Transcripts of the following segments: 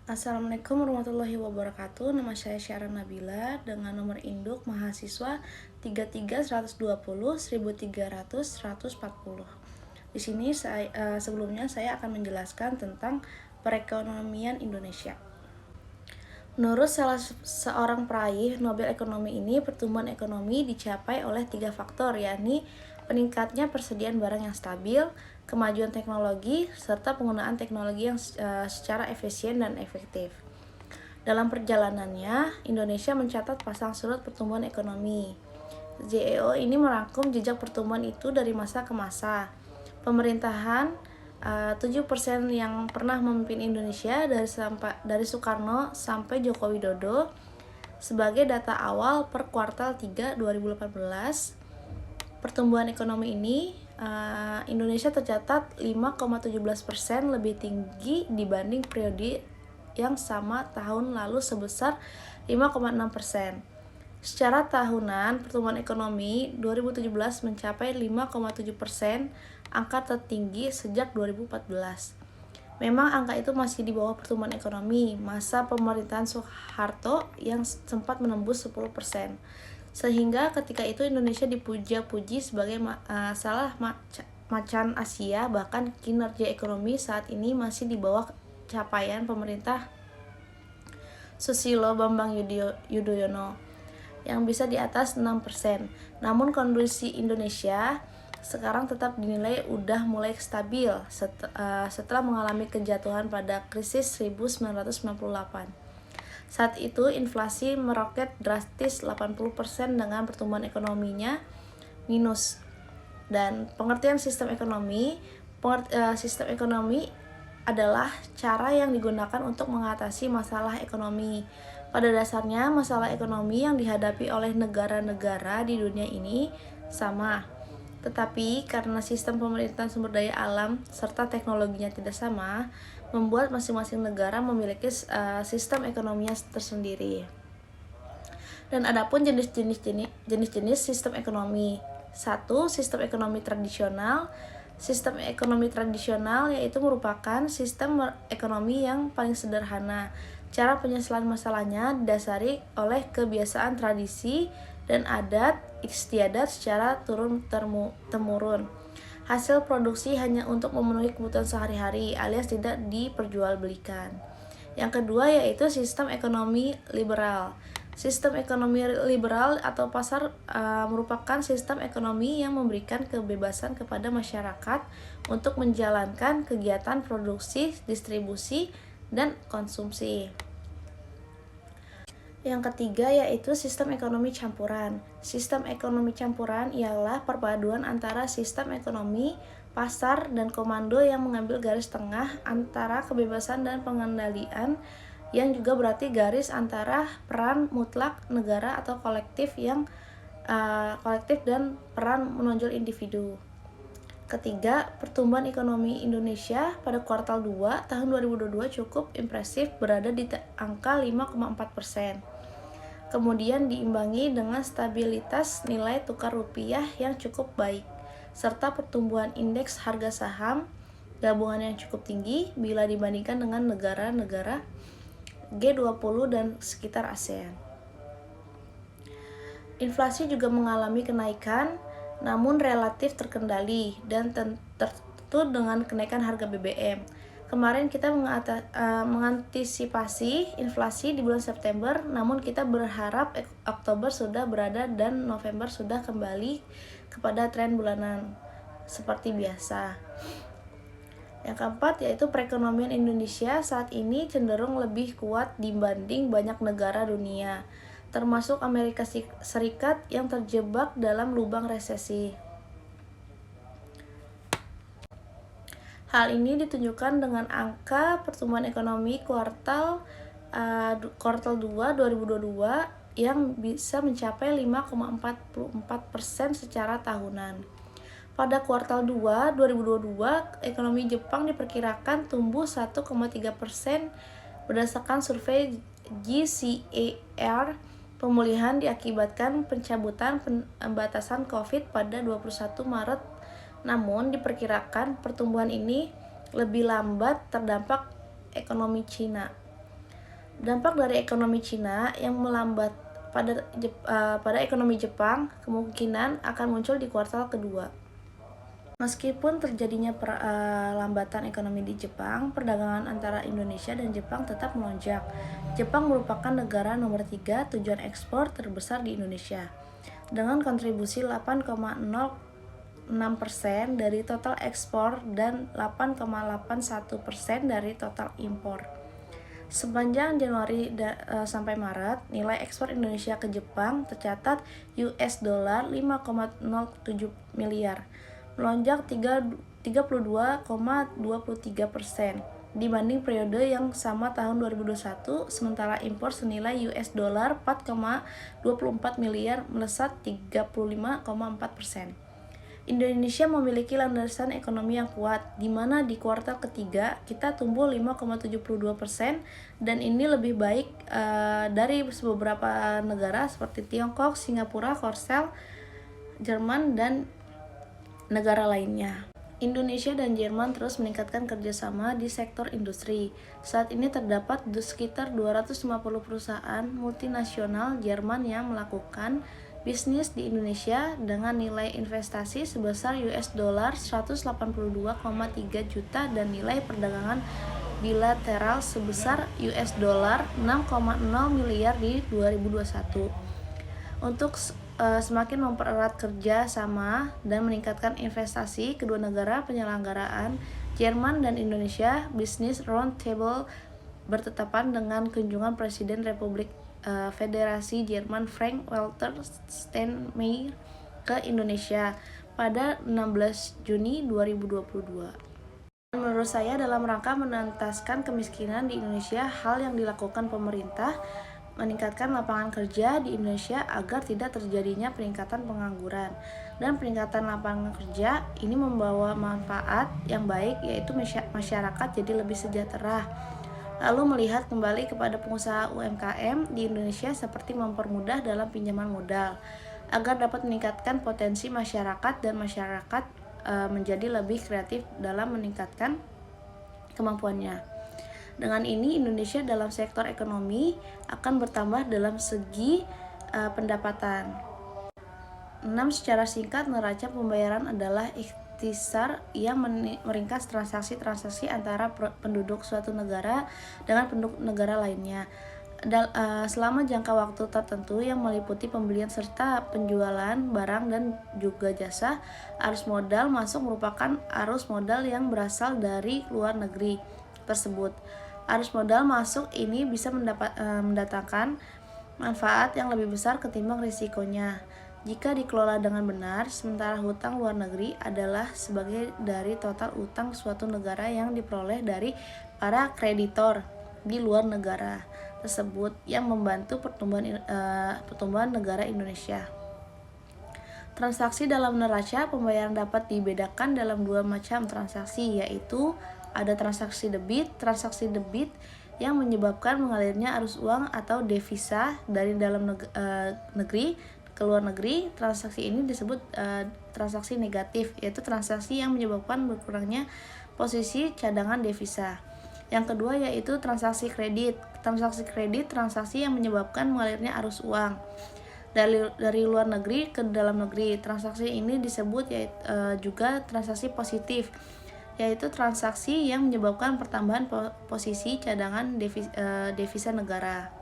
Assalamualaikum warahmatullahi wabarakatuh. Nama saya Syara Nabila dengan nomor induk mahasiswa 33-120-1300-140. Di sini sebelumnya saya akan menjelaskan tentang perekonomian Indonesia. Menurut salah seorang peraih Nobel Ekonomi ini, pertumbuhan ekonomi dicapai oleh 3 faktor, yakni peningkatnya persediaan barang yang stabil, kemajuan teknologi, serta penggunaan teknologi yang secara efisien dan efektif. Dalam perjalanannya, Indonesia mencatat pasang surut pertumbuhan ekonomi. JEO ini merangkum jejak pertumbuhan itu dari masa ke masa. Pemerintahan 7% yang pernah memimpin Indonesia dari Soekarno sampai Joko Widodo sebagai data awal per kuartal 3 2018. Pertumbuhan ekonomi ini Indonesia tercatat 5,17% lebih tinggi dibanding periode yang sama tahun lalu sebesar 5,6%. Secara tahunan, pertumbuhan ekonomi 2017 mencapai 5,7%, angka tertinggi sejak 2014. Memang angka itu masih di bawah pertumbuhan ekonomi masa pemerintahan Soeharto yang sempat menembus 10%. Sehingga ketika itu Indonesia dipuja-puji sebagai salah macan Asia, bahkan kinerja ekonomi saat ini masih di bawah capaian pemerintah Susilo Bambang Yudhoyono yang bisa di atas 6%. Namun kondisi Indonesia sekarang tetap dinilai udah mulai stabil setelah mengalami kejatuhan pada krisis 1998. Saat itu inflasi meroket drastis 80% dengan pertumbuhan ekonominya minus. Dan pengertian sistem ekonomi adalah cara yang digunakan untuk mengatasi masalah ekonomi. Pada dasarnya, masalah ekonomi yang dihadapi oleh negara-negara di dunia ini sama. Tetapi karena sistem pemerintahan sumber daya alam serta teknologinya tidak sama, membuat masing-masing negara memiliki sistem ekonominya tersendiri. Dan adapun jenis-jenis sistem ekonomi. 1. Sistem ekonomi tradisional. Sistem ekonomi tradisional yaitu merupakan sistem ekonomi yang paling sederhana. Cara penyelesaian masalahnya didasari oleh kebiasaan tradisi dan adat istiadat secara turun-temurun. Hasil produksi hanya untuk memenuhi kebutuhan sehari-hari alias tidak diperjualbelikan. Yang kedua yaitu sistem ekonomi liberal. Sistem ekonomi liberal atau pasar merupakan sistem ekonomi yang memberikan kebebasan kepada masyarakat untuk menjalankan kegiatan produksi, distribusi, dan konsumsi. Yang ketiga yaitu sistem ekonomi campuran. Sistem ekonomi campuran ialah perpaduan antara sistem ekonomi, pasar, dan komando yang mengambil garis tengah antara kebebasan dan pengendalian, yang juga berarti garis antara peran mutlak negara atau kolektif dan peran menonjol individu. Ketiga, pertumbuhan ekonomi Indonesia pada kuartal 2 tahun 2022 cukup impresif, berada di angka 5,4%. Kemudian diimbangi dengan stabilitas nilai tukar rupiah yang cukup baik, serta pertumbuhan indeks harga saham gabungan yang cukup tinggi bila dibandingkan dengan negara-negara G20 dan sekitar ASEAN. Inflasi juga mengalami kenaikan, namun relatif terkendali dan tertutup dengan kenaikan harga BBM. Kemarin kita mengantisipasi inflasi di bulan September, namun kita berharap Oktober sudah berada dan November sudah kembali kepada tren bulanan seperti biasa. Yang keempat yaitu perekonomian Indonesia saat ini cenderung lebih kuat dibanding banyak negara dunia, termasuk Amerika Serikat yang terjebak dalam lubang resesi. Hal ini ditunjukkan dengan angka pertumbuhan ekonomi kuartal 2 2022 yang bisa mencapai 5,44% secara tahunan. Pada kuartal 2 2022, ekonomi Jepang diperkirakan tumbuh 1,3% berdasarkan survei JCER. Pemulihan diakibatkan pencabutan pembatasan COVID pada 21 Maret. Namun diperkirakan pertumbuhan ini lebih lambat terdampak ekonomi Cina. Dampak dari ekonomi Cina yang melambat pada ekonomi Jepang kemungkinan akan muncul di kuartal kedua. Meskipun terjadinya perlambatan ekonomi di Jepang, perdagangan antara Indonesia dan Jepang tetap melonjak. Jepang merupakan negara nomor 3 tujuan ekspor terbesar di Indonesia, dengan kontribusi 8,06% dari total ekspor dan 8,81% dari total impor. Sepanjang Januari sampai Maret, nilai ekspor Indonesia ke Jepang tercatat US dollar 5,07 miliar, melonjak 32,23% dibanding periode yang sama tahun 2021, sementara impor senilai US dollar 4,24 miliar melesat 35,4%. Indonesia memiliki landasan ekonomi yang kuat, di mana di kuartal ketiga kita tumbuh 5,72% dan ini lebih baik dari beberapa negara seperti Tiongkok, Singapura, Korsel, Jerman, dan negara lainnya. Indonesia dan Jerman terus meningkatkan kerjasama di sektor industri. Saat ini terdapat sekitar 250 perusahaan multinasional Jerman yang melakukan bisnis di Indonesia dengan nilai investasi sebesar US dollar 182,3 juta dan nilai perdagangan bilateral sebesar US dollar 6,0 miliar di 2021. Untuk semakin mempererat kerja sama dan meningkatkan investasi, kedua negara penyelenggaraan Jerman dan Indonesia Business Roundtable bertetapan dengan kunjungan Presiden Republik Federasi Jerman Frank-Walter Steinmeier ke Indonesia pada 16 Juni 2022. Menurut saya, dalam rangka menuntaskan kemiskinan di Indonesia, hal yang dilakukan pemerintah meningkatkan lapangan kerja di Indonesia agar tidak terjadinya peningkatan pengangguran. Dan peningkatan lapangan kerja ini membawa manfaat yang baik, yaitu masyarakat jadi lebih sejahtera. Lalu melihat kembali kepada pengusaha UMKM di Indonesia seperti mempermudah dalam pinjaman modal agar dapat meningkatkan potensi masyarakat dan masyarakat menjadi lebih kreatif dalam meningkatkan kemampuannya. Dengan ini Indonesia dalam sektor ekonomi akan bertambah dalam segi pendapatan. 6. Secara singkat, neraca pembayaran adalah ikhtisar yang meringkas transaksi-transaksi antara penduduk suatu negara dengan penduduk negara lainnya selama jangka waktu tertentu yang meliputi pembelian serta penjualan barang dan juga jasa. Arus modal masuk merupakan arus modal yang berasal dari luar negeri tersebut. Arus modal masuk ini bisa mendatangkan manfaat yang lebih besar ketimbang risikonya jika dikelola dengan benar, sementara hutang luar negeri adalah sebagai dari total utang suatu negara yang diperoleh dari para kreditor di luar negara tersebut yang membantu pertumbuhan negara Indonesia. Transaksi dalam neraca pembayaran dapat dibedakan dalam dua macam transaksi, yaitu ada transaksi debit yang menyebabkan mengalirnya arus uang atau devisa dari dalam negeri ke luar negeri. Transaksi ini disebut transaksi negatif, yaitu transaksi yang menyebabkan berkurangnya posisi cadangan devisa. Yang kedua yaitu transaksi kredit. Transaksi yang menyebabkan mengalirnya arus uang dari luar negeri ke dalam negeri. Transaksi ini disebut juga transaksi positif, yaitu transaksi yang menyebabkan pertambahan posisi cadangan devisa negara.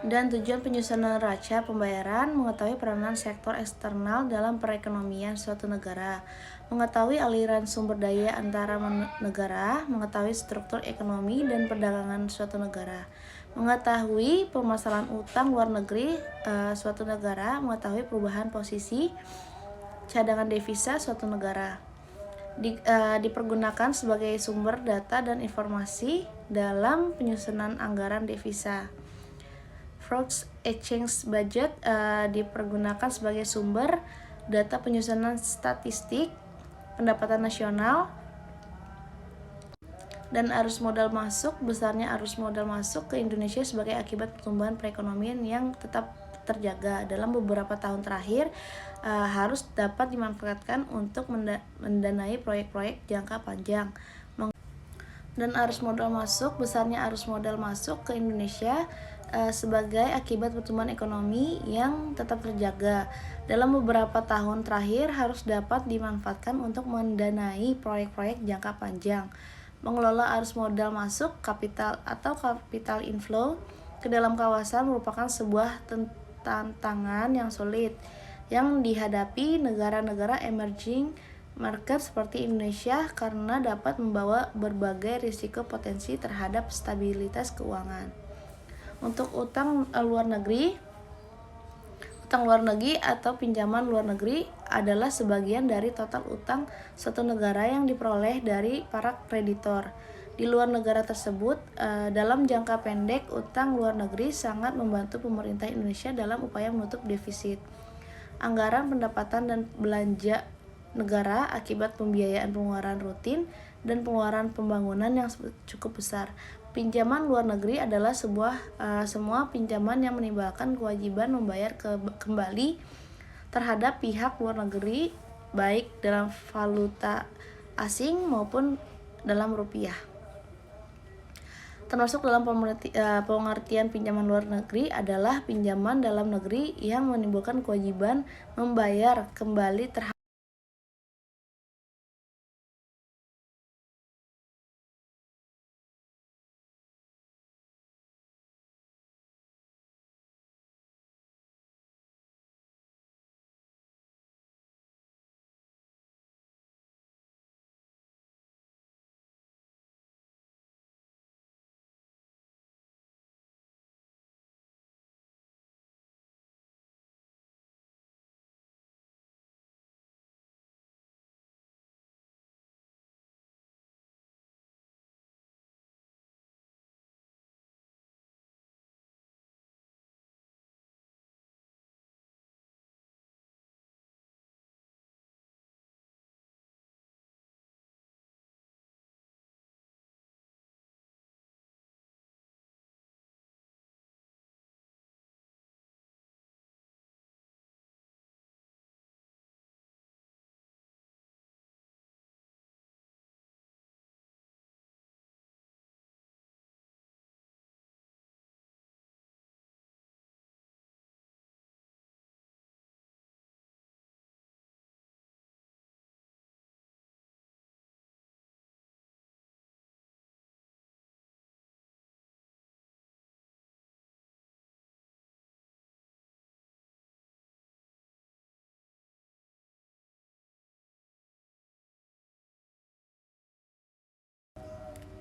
Dan tujuan penyusunan neraca pembayaran mengetahui peranan sektor eksternal dalam perekonomian suatu negara, mengetahui aliran sumber daya antara negara, mengetahui struktur ekonomi dan perdagangan suatu negara, mengetahui permasalahan utang luar negeri suatu negara, mengetahui perubahan posisi cadangan devisa suatu negara. Dipergunakan sebagai sumber data dan informasi dalam penyusunan anggaran devisa. Foreign Exchange Budget dipergunakan sebagai sumber data penyusunan statistik pendapatan nasional dan arus modal masuk. Besarnya arus modal masuk ke Indonesia sebagai akibat pertumbuhan perekonomian yang tetap terjaga dalam beberapa tahun terakhir harus dapat dimanfaatkan untuk mendanai proyek-proyek jangka panjang, Dan arus modal masuk, besarnya arus modal masuk ke Indonesia sebagai akibat pertumbuhan ekonomi yang tetap terjaga dalam beberapa tahun terakhir harus dapat dimanfaatkan untuk mendanai proyek-proyek jangka panjang. Mengelola arus modal masuk kapital atau capital inflow ke dalam kawasan merupakan sebuah tantangan yang sulit yang dihadapi negara-negara emerging market seperti Indonesia karena dapat membawa berbagai risiko potensi terhadap stabilitas keuangan. Untuk utang luar negeri atau pinjaman luar negeri adalah sebagian dari total utang suatu negara yang diperoleh dari para kreditor. Di luar negara tersebut, dalam jangka pendek, utang luar negeri sangat membantu pemerintah Indonesia dalam upaya menutup defisit anggaran pendapatan dan belanja negara akibat pembiayaan pengeluaran rutin dan pengeluaran pembangunan yang cukup besar. Pinjaman luar negeri adalah semua pinjaman yang menimbulkan kewajiban membayar kembali terhadap pihak luar negeri baik dalam valuta asing maupun dalam rupiah. Termasuk dalam pengertian pinjaman luar negeri adalah pinjaman dalam negeri yang menimbulkan kewajiban membayar kembali terhadap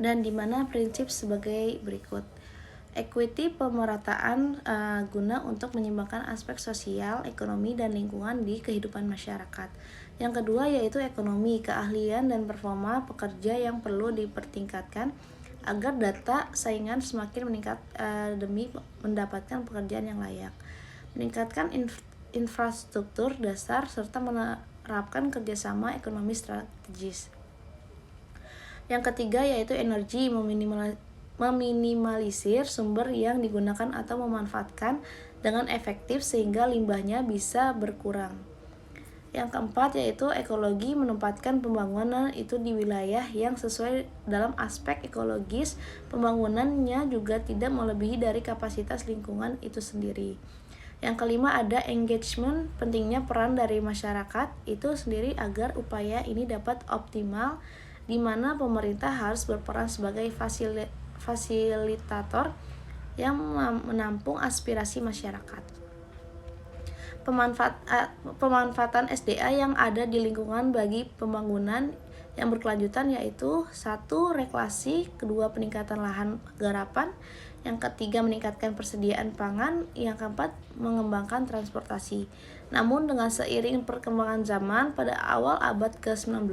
dan di mana prinsip sebagai berikut. Equity pemerataan guna untuk menyeimbangkan aspek sosial, ekonomi, dan lingkungan di kehidupan masyarakat. Yang kedua yaitu ekonomi, keahlian dan performa pekerja yang perlu dipertingkatkan agar data saingan semakin meningkat demi mendapatkan pekerjaan yang layak. Meningkatkan infrastruktur dasar serta menerapkan kerjasama ekonomi strategis. Yang ketiga yaitu energi, meminimalisir sumber yang digunakan atau memanfaatkan dengan efektif sehingga limbahnya bisa berkurang. Yang keempat yaitu ekologi, menempatkan pembangunan itu di wilayah yang sesuai dalam aspek ekologis. Pembangunannya juga tidak melebihi dari kapasitas lingkungan itu sendiri. Yang kelima ada engagement, pentingnya peran dari masyarakat itu sendiri agar upaya ini dapat optimal, di mana pemerintah harus berperan sebagai fasilitator yang menampung aspirasi masyarakat. Pemanfaatan SDA yang ada di lingkungan bagi pembangunan yang berkelanjutan yaitu 1. Reklamasi, 2. Peningkatan lahan garapan, yang ketiga meningkatkan persediaan pangan, yang keempat mengembangkan transportasi. Namun dengan seiring perkembangan zaman pada awal abad ke-19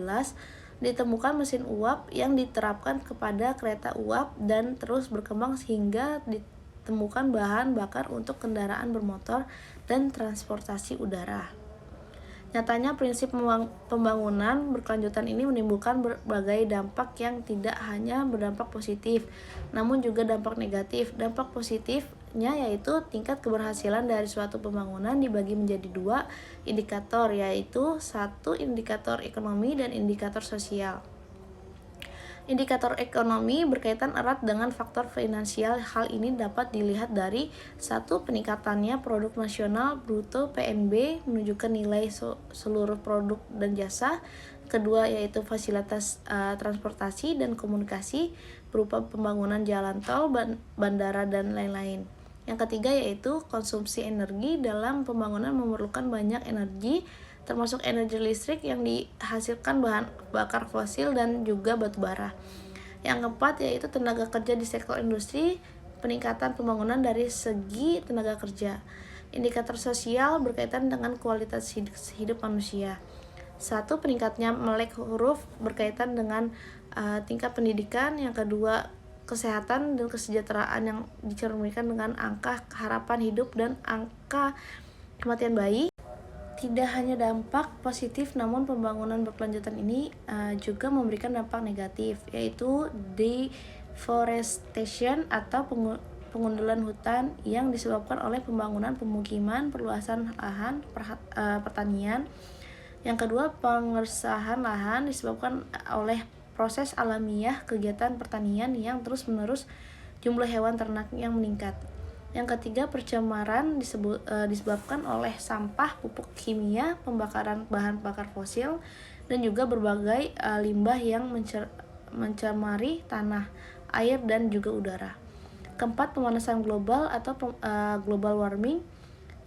ditemukan mesin uap yang diterapkan kepada kereta uap dan terus berkembang sehingga ditemukan bahan bakar untuk kendaraan bermotor dan transportasi udara. Nyatanya prinsip pembangunan berkelanjutan ini menimbulkan berbagai dampak yang tidak hanya berdampak positif, namun juga dampak negatif. Dampak positifnya yaitu tingkat keberhasilan dari suatu pembangunan dibagi menjadi 2 indikator, yaitu 1 indikator ekonomi dan indikator sosial. Indikator ekonomi berkaitan erat dengan faktor finansial. Hal ini dapat dilihat dari 1. Peningkatannya produk nasional bruto PNB menunjukkan nilai seluruh produk dan jasa. Kedua yaitu fasilitas transportasi dan komunikasi berupa pembangunan jalan tol, bandara dan lain-lain. Yang ketiga yaitu konsumsi energi. Dalam pembangunan memerlukan banyak energi, termasuk energi listrik yang dihasilkan bahan bakar fosil dan juga batu bara. Yang keempat yaitu tenaga kerja di sektor industri, peningkatan pembangunan dari segi tenaga kerja. Indikator sosial berkaitan dengan kualitas hidup manusia. 1. Peningkatnya melek huruf berkaitan dengan tingkat pendidikan. Yang kedua, kesehatan dan kesejahteraan yang dicerminkan dengan angka harapan hidup dan angka kematian bayi. Tidak hanya dampak positif, namun pembangunan berkelanjutan ini juga memberikan dampak negatif, yaitu deforestation atau pengundulan hutan yang disebabkan oleh pembangunan pemukiman, perluasan lahan pertanian. Yang kedua, pengerusahan lahan disebabkan oleh proses alamiah kegiatan pertanian yang terus-menerus, jumlah hewan ternak yang meningkat. Yang ketiga, pencemaran disebabkan oleh sampah, pupuk kimia, pembakaran bahan bakar fosil, dan juga berbagai limbah yang mencemari tanah, air, dan juga udara. Keempat, pemanasan global atau global warming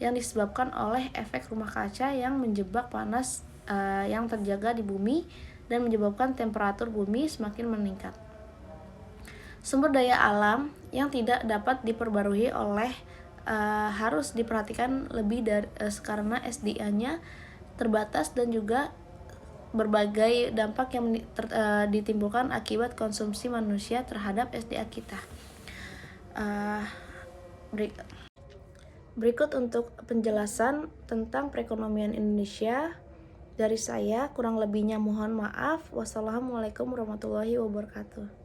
yang disebabkan oleh efek rumah kaca yang menjebak panas yang terjaga di bumi dan menyebabkan temperatur bumi semakin meningkat. Sumber daya alam yang tidak dapat diperbarui harus diperhatikan lebih dari karena SDA-nya terbatas dan juga berbagai dampak yang ditimbulkan akibat konsumsi manusia terhadap SDA kita. Berikut untuk penjelasan tentang perekonomian Indonesia dari saya. Kurang lebihnya mohon maaf. Wassalamualaikum warahmatullahi wabarakatuh.